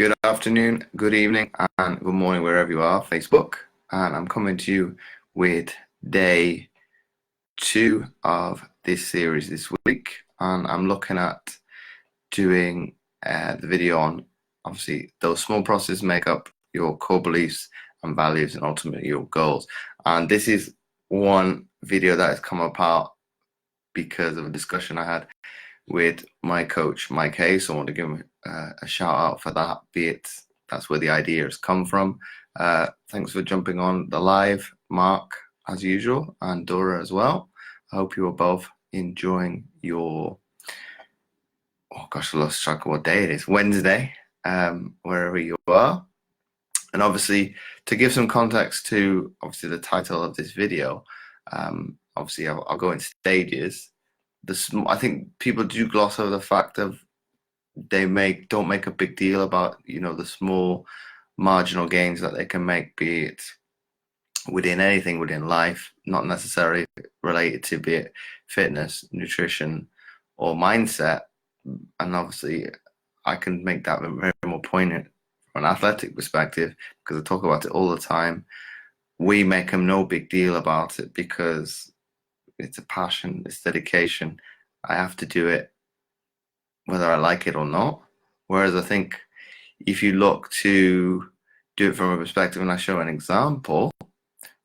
Good afternoon, good evening, and good morning wherever you are, Facebook. And I'm coming to you with day two of this series this week. And I'm looking at doing the video on obviously those small processes make up your core beliefs and values and ultimately your goals. And this is one video that has come about because of a discussion I had with my coach, Mike Hayes. So I want to give him a shout out for that, be it that's where the idea has come from. Thanks for jumping on the live, Mark, as usual, and Dora as well. I hope you are both enjoying your, oh gosh, I lost track of what day it is, Wednesday, wherever you are. And obviously, to give some context to obviously the title of this video, obviously I'll go in stages. I think people do gloss over the fact of don't make a big deal about the small marginal gains that they can make, be it within anything within life, not necessarily related to be it fitness, nutrition, or mindset. And obviously, I can make that very more poignant from an athletic perspective because I talk about it all the time. We make them no big deal about it because it's a passion, it's dedication. I have to do it whether I like it or not. Whereas I think if you look to do it from a perspective, and I show an example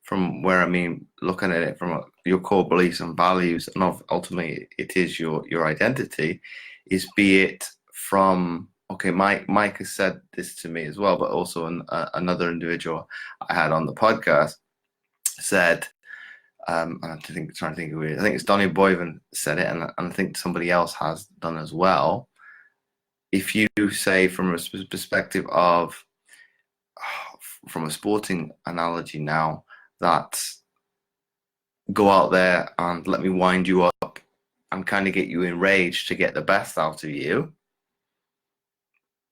from where I mean looking at it from your core beliefs and values, and ultimately it is your identity, is be it from, okay, Mike has said this to me as well, but also another individual I had on the podcast said, and I'm trying to think of it. I think it's Donny Boyven said it, and I think somebody else has done as well. If you say from a perspective of, from a sporting analogy now, that go out there and let me wind you up and kind of get you enraged to get the best out of you.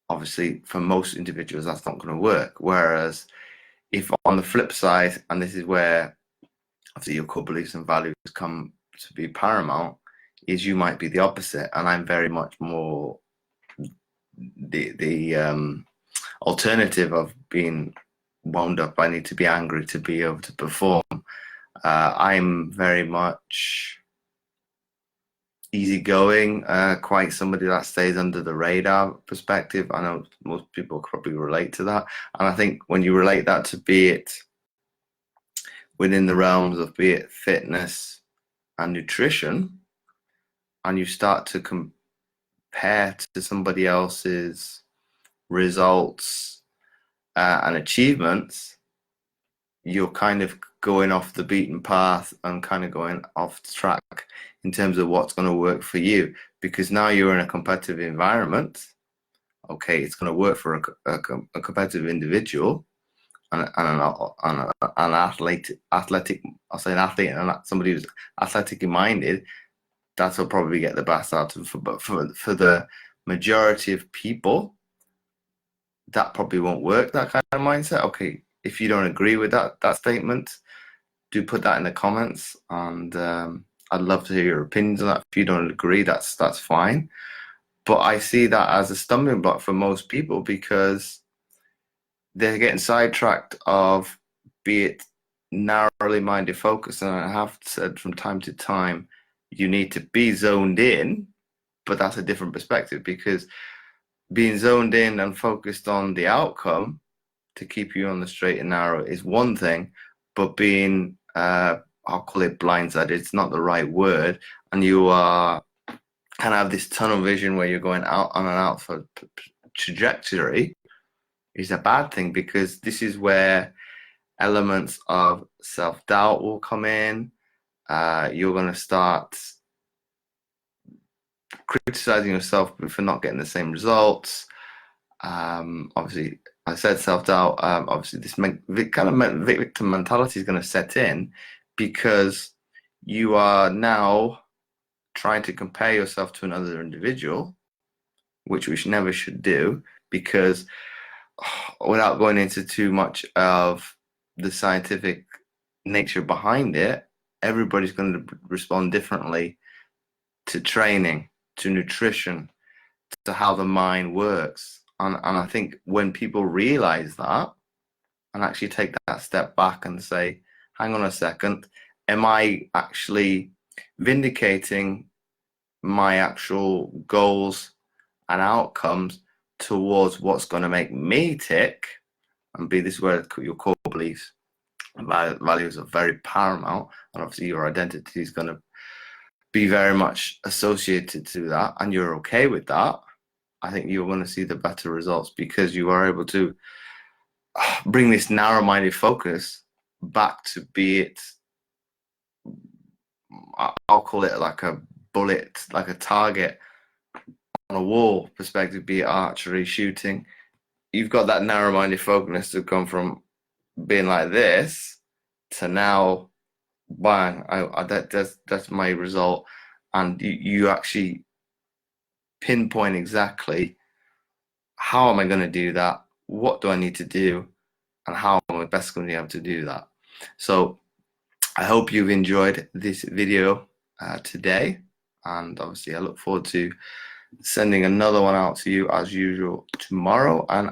Obviously, for most individuals, that's not going to work. Whereas if on the flip side, and this is where obviously your core beliefs and values come to be paramount, is you might be the opposite, and I'm very much more the alternative of being wound up. I need to be angry to be able to perform. I'm very much easygoing, quite somebody that stays under the radar perspective. I know most people probably relate to that, and I think when you relate that to be it within the realms of be it fitness and nutrition, and you start to compare to somebody else's results and achievements, you're kind of going off the beaten path and kind of going off the track in terms of what's going to work for you, because now you're in a competitive environment. Okay, it's going to work for a competitive individual and an athletic. I'll say an athlete and somebody who's athletically minded. That'll probably get the best out of them. But for the majority of people, that probably won't work. That kind of mindset. Okay, if you don't agree with that statement, do put that in the comments, and I'd love to hear your opinions on that. If you don't agree, that's fine. But I see that as a stumbling block for most people because they're getting sidetracked of be it narrowly minded focus. And I have said from time to time, you need to be zoned in, but that's a different perspective, because being zoned in and focused on the outcome to keep you on the straight and narrow is one thing, but being, I'll call it blindsided, it's not the right word, and you are kind of have this tunnel vision where you're going out on an outward trajectory is a bad thing, because this is where elements of self-doubt will come in. You're going to start criticizing yourself for not getting the same results. Obviously, I said self-doubt. Obviously, this kind of victim mentality is going to set in because you are now trying to compare yourself to another individual, which we never should do, because without going into too much of the scientific nature behind it, everybody's going to respond differently to training, to nutrition, to how the mind works. And I think when people realize that and actually take that step back and say, hang on a second, am I actually vindicating my actual goals and outcomes towards what's going to make me tick? And this is where your core beliefs and values are very paramount. And obviously your identity is going to be very much associated to that, and you're okay with that. I think you're going to see the better results because you are able to bring this narrow-minded focus back to be it, I'll call it like a bullet, like a target on a wall perspective, be it archery, shooting. You've got that narrow-minded focus to come from being like this to now, bang, that's my result. And you actually pinpoint exactly how am I going to do that? What do I need to do? And how am I best going to be able to do that? So I hope you've enjoyed this video today. And obviously I look forward to sending another one out to you as usual tomorrow. And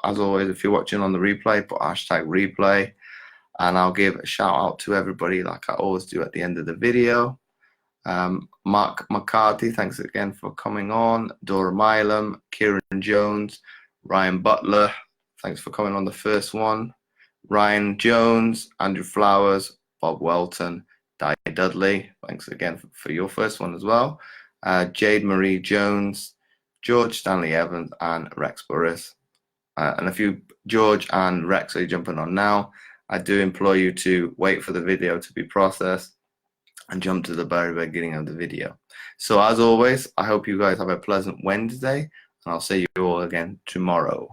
as always, if you're watching on the replay, put #replay. And I'll give a shout out to everybody like I always do at the end of the video. Mark McCarthy, thanks again for coming on. Dora Milam, Kieran Jones, Ryan Butler, thanks for coming on the first one. Ryan Jones, Andrew Flowers, Bob Welton, Di Dudley, thanks again for your first one as well. Jade Marie Jones, George Stanley Evans, and Rex Burris. And if you, George and Rex, are jumping on now, I do implore you to wait for the video to be processed and jump to the very beginning of the video. So as always, I hope you guys have a pleasant Wednesday, and I'll see you all again tomorrow.